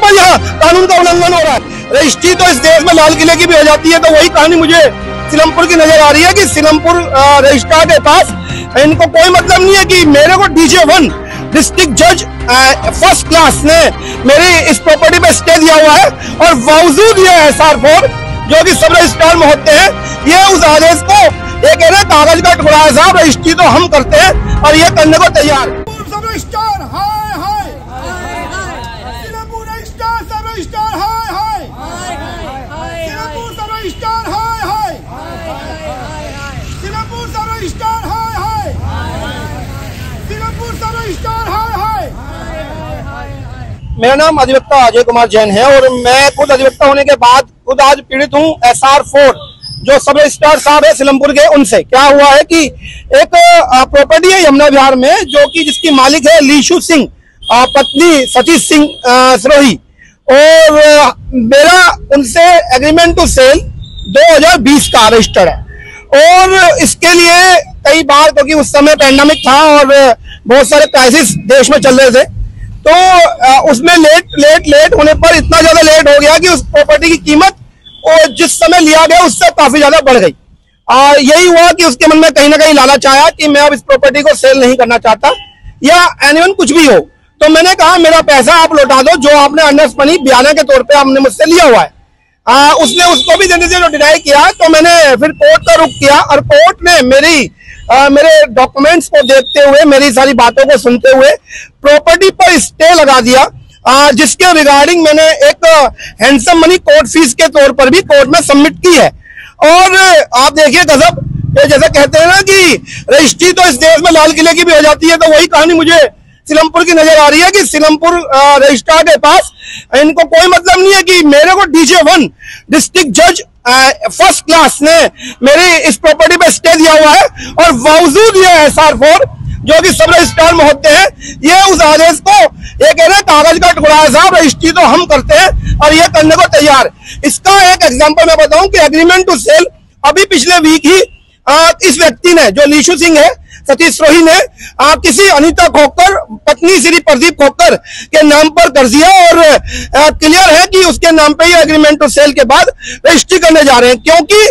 पर यहाँ कानून का उल्लंघन हो रहा है। रजिस्ट्री तो इस देश में लाल किले की भी हो जाती है, तो वही कहानी मुझे सीलमपुर की नजर आ रही है कि सीलमपुर रजिस्ट्रार के पास इनको कोई मतलब नहीं है कि मेरे को DJ1 डिस्ट्रिक्ट जज फर्स्ट क्लास ने मेरी इस प्रॉपर्टी पे स्टे दिया हुआ है, और बावजूद ये SR4 जो कि सब रजिस्ट्रार में होते हैं, ये उस आदेश को ये कह रहे हैं कागज का टुकड़ा है साहब, रजिस्ट्री तो हम करते हैं और ये करने को तैयार है। सब रजिस्ट्रार हाय हाय, सीलमपुर रजिस्ट्रार सब रजिस्ट्रार हाय हाय, सीलमपुर सब रजिस्ट्रार हाय हाय, सीलमपुर सब रजिस्ट्रार हाय हाय, सीलमपुर सब रजिस्ट्रार हाय हाय। मेरा नाम अधिवक्ता अजय कुमार जैन है और मैं खुद अधिवक्ता होने के बाद खुद आज पीड़ित हूँ SR4 जो सब रजिस्ट्रार साहब है सीलमपुर के। उनसे क्या हुआ है कि एक प्रॉपर्टी है यमुना विहार में जो कि जिसकी मालिक है लीशु सिंह, पत्नी सतीश सिंह सिरोही, और मेरा उनसे एग्रीमेंट टू सेल 2020 का रजिस्टर्ड है। और इसके लिए कई बार, क्योंकि उस समय पैंडेमिक था और बहुत सारे क्राइसिस देश में चल रहे थे, तो उसमें लेट होने पर इतना ज्यादा लेट हो गया कि उस प्रॉपर्टी की कीमत और जिस समय लिया गया उससे काफी ज्यादा बढ़ गई। यही हुआ कि उसके मन में कहीं ना कहीं लालच आया कि मैं अब इस प्रॉपर्टी को सेल नहीं करना चाहता, या एनीवन कुछ भी हो। तो मैंने कहा मेरा पैसा आप लौटा दो जो आपने अर्नेस्ट मनी बयाना के तौर पे आपने मुझसे लिया हुआ है। उसने उसको भी देने से डिनाई किया, तो मैंने फिर कोर्ट का रुख किया और कोर्ट ने मेरे डॉक्यूमेंट्स को देखते हुए, मेरी सारी बातों को सुनते हुए प्रॉपर्टी पर स्टे लगा दिया, जिसके रिगार्डिंग मैंने एक हैंडसम मनी कोर्ट फीस के तौर पर भी कोर्ट में सबमिट की है। और आप देखिए गजब, ये जैसे कहते हैं ना कि रजिस्ट्री तो इस देश में लाल किले की भी हो जाती है, तो वही कहानी मुझे सीलमपुर की नजर आ रही है कि सीलमपुर रजिस्ट्रार के पास इनको कोई मतलब नहीं है कि मेरे को DJ1 डिस्ट्रिक्ट जज फर्स्ट क्लास ने मेरी इस प्रॉपर्टी पे स्टे दिया हुआ है, और बावजूद ये SR4 जो कि सब रजिस्ट्रार में होते हैं, ये उस आदेश को ये कह रहे हैं कागज का टुकड़ा है साहब, रजिस्ट्री तो हम करते हैं और ये करने को तैयार। इसका एक एग्जांपल मैं बताऊं कि एग्रीमेंट टू सेल अभी पिछले वीक ही इस व्यक्ति ने, जो लीशु सिंह है, सतीश सिरोही ने किसी अनीता खोकर, पत्नी श्री प्रदीप खोकर के नाम पर कर दिया, और क्लियर है कि उसके नाम पे ही एग्रीमेंट टू सेल के बाद रजिस्ट्री करने जा रहे हैं, क्योंकि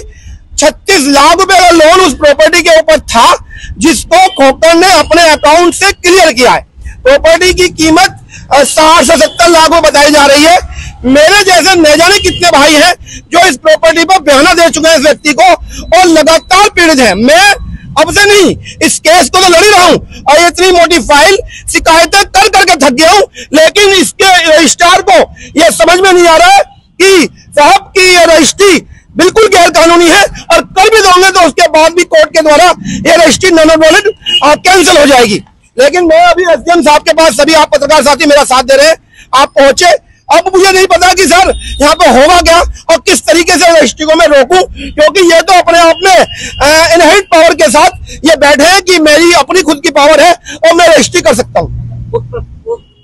36 लाख रुपए का लोन उस प्रॉपर्टी के ऊपर था जिसको खोकर ने अपने अकाउंट से क्लियर किया है। प्रॉपर्टी की कीमत 60 से 70 लाख में बताई जा रही है। मेरे जैसे न जाने कितने भाई हैं जो इस प्रॉपर्टी पर बयाना दे चुके हैं इस व्यक्ति को और लगातार पीड़ित हैं। मैं अब से नहीं, इस केस को तो लड़ ही रहा हूं और इतनी मोटी फाइल शिकायतें कर करके थक गया हूं, लेकिन इसके रजिस्ट्रार को यह समझ में नहीं आ रहा है कि साहब की ये रजिस्ट्री बिल्कुल गैर कानूनी है, और कर भी दोगे तो उसके बाद भी कोर्ट के द्वारा ये रजिस्ट्री नॉन वैलिड कैंसिल हो जाएगी। लेकिन मैं अभी SDM साहब के पास, सभी आप पत्रकार साथी मेरा साथ दे रहे हैं, आप पहुंचे। अब मुझे नहीं पता कि सर यहाँ पे होगा क्या और किस तरीके से रजिस्ट्री को मैं रोकूं, क्योंकि ये तो अपने आप में इनहेरिट पावर के साथ ये बैठे हैं कि मेरी अपनी खुद की पावर है और मैं रजिस्ट्री कर सकता हूँ।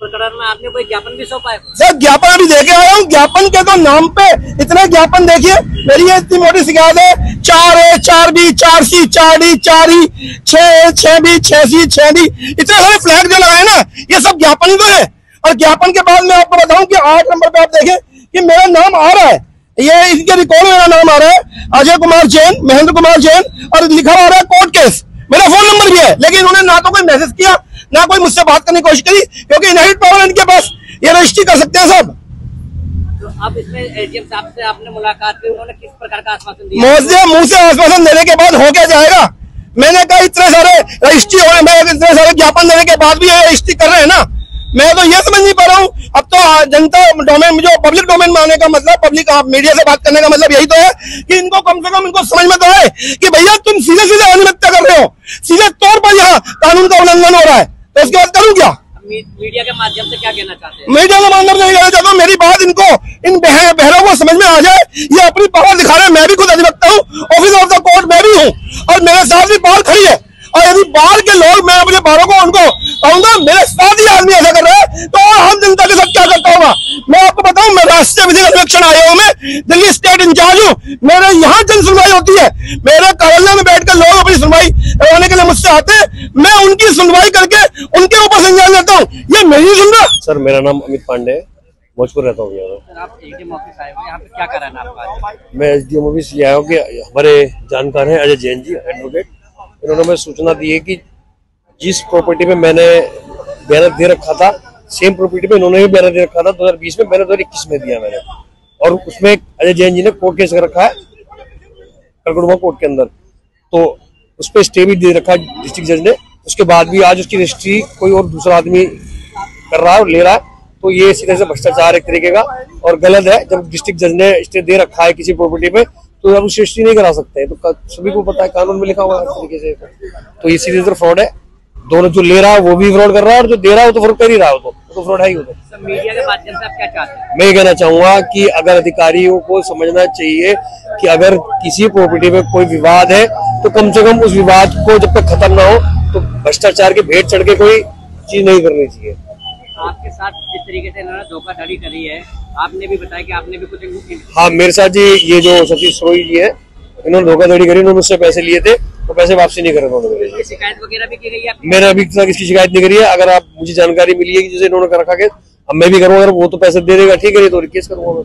प्रकरण में आपने कोई ज्ञापन भी सौंपा है? सर ज्ञापन अभी देके आया हूँ। ज्ञापन के तो नाम पे इतने ज्ञापन, देखिए मेरी ये इतनी मोटी शिकायत है, 4A 4B 4C 4D 4E 6A 6B 6C 6D, इतने सारे फ्लैग जो लगाए ना, ये सब ज्ञापन तो है। और ज्ञापन के बाद मैं आपको बताऊं कि 8 नंबर पे आप देखें कि मेरा नाम आ रहा है, ये इनके रिकॉर्ड में मेरा नाम आ रहा है अजय कुमार जैन, महेंद्र कुमार जैन, और लिखा आ रहा है कोर्ट केस। मेरा फोन नंबर भी है, लेकिन उन्होंने ना तो कोई मैसेज किया ना कोई मुझसे बात करने की कोशिश करी, क्योंकि इनहेरिट पावर इनके पास, ये रजिस्ट्री कर सकते हैं सब। तो अब इसमें SDM साहब से आपने मुलाकात की, उन्होंने किस प्रकार का आश्वासन दिया? मुंह से आश्वासन देने के बाद हो क्या जाएगा? मैंने कहा इतने सारे रजिस्ट्री हो रहे, इतने सारे ज्ञापन देने के बाद भी ये रजिस्ट्री कर रहे हैं ना, मैं तो ये समझ नहीं पा रहा हूँ। अब तो जनता डोमेन, जो पब्लिक डोमेन में आने का मतलब, पब्लिक मीडिया से बात करने का मतलब यही तो है कि इनको कम से कम इनको समझ में तो आए कि भैया तुम सीधे सीधे अनियमितता कर रहे हो, सीधे तौर पर यहाँ कानून का उल्लंघन हो रहा है, तो उसके बाद करूँ क्या? मीडिया के माध्यम से क्या कहना चाहते हैं? मीडिया के माध्यम से नहीं कहना चाहता हूँ, मेरी बात इनको, इन बहरों को समझ में आ जाए, ये अपनी पावर दिखा रहे हैं। मैं भी खुद अधिवक्ता हूँ, ऑफिसर ऑफ द कोर्ट मैं भी हूँ, और मेरे साथ भी बाहर खड़ी है, और यदि बाहर के लोग, मैं अपने बाहरों को उनको कहूंगा मेरे साथ ही आदमी ऐसा कर रहा है, तो हम जनता के साथ क्या करता होगा? मैं आपको बताऊं, मैं राष्ट्रीय विधिक सर्वेक्षण आयोग में दिल्ली स्टेट इंचार्ज हूँ। मेरे यहाँ जन सुनवाई होती है, मेरे कार्यालय में बैठकर लोग अपनी सुनवाई करवाने के लिए मुझसे आते हैं, मैं उनकी सुनवाई करके उनके ऊपर संज्ञान लेता हूँ। ये मेरी सुन रहा। सर मेरा नाम अमित पांडे, भोजपुर रहता हूँ यहाँ। सर आप एडीएम ऑफिस आए हुए, यहाँ पे क्या कारण है आपका? मैं एसडीएम ऑफिस ये आया हूँ कि हमारे जानकार हैं अजय जैन जी एडवोकेट, इन्होंने मुझे सूचना दी है कि जिस प्रॉपर्टी पे मैंने बैनर दे रखा था, सेम प्रॉपर्टी पे इन्होंने भी बैनर दे रखा था 2020 में, मैंने 2021 में दिया मैंने, और उसमें अजय जैन जी ने कोर्ट केस कर रखा है कलकड़ुआ कोर्ट के अंदर, तो उस पर स्टे भी दे रखा है डिस्ट्रिक्ट जज ने। उसके बाद भी आज उसकी रजिस्ट्री कोई और दूसरा आदमी कर रहा है और ले रहा है, तो ये सीधे से भ्रष्टाचार एक तरीके का और गलत है। जब डिस्ट्रिक्ट जज ने स्टे दे रखा है किसी प्रॉपर्टी पे तो अब उसे रजिस्ट्री नहीं करा सकते हैं, तो सभी को पता है, कानून में लिखा हुआ है इस तरीके से। तो ये सीधे तरह फ्रॉड है, दोनों जो ले रहा है वो भी फ्रॉड कर रहा है और जो दे रहा है वो तो फ्रॉड कर ही रहा है, तो फ्रॉड है ही। सर मीडिया के माध्यम से आप क्या चाहते हैं? मैं ये कहना चाहूंगा कि अगर अधिकारियों को समझना चाहिए कि अगर किसी प्रॉपर्टी में कोई विवाद है तो कम से कम उस विवाद को जब तक खत्म ना हो तो भ्रष्टाचार के भेंट चढ़ के कोई चीज नहीं करनी चाहिए। आपके साथ जिस तरीके से इन्होंने धोखाधड़ी करी है, आपने भी बताया कि आपने भी कुछ। हाँ, मेरे साथ जी ये जो सतीश सोई जी है, इन्होंने धोखाधड़ी करी, इन्होंने मुझसे पैसे लिए थे तो पैसे वापसी नहीं करे उन्होंने। शिकायत वगैरह भी की गई है? मैंने अभी तक इसकी शिकायत नहीं करी है। अगर आप मुझे जानकारी मिली है कि जैसे इन्होंने कर रखा है, अब मैं भी करूँगा, अगर वो तो पैसे दे देगा ठीक है, तो केस करूंगा।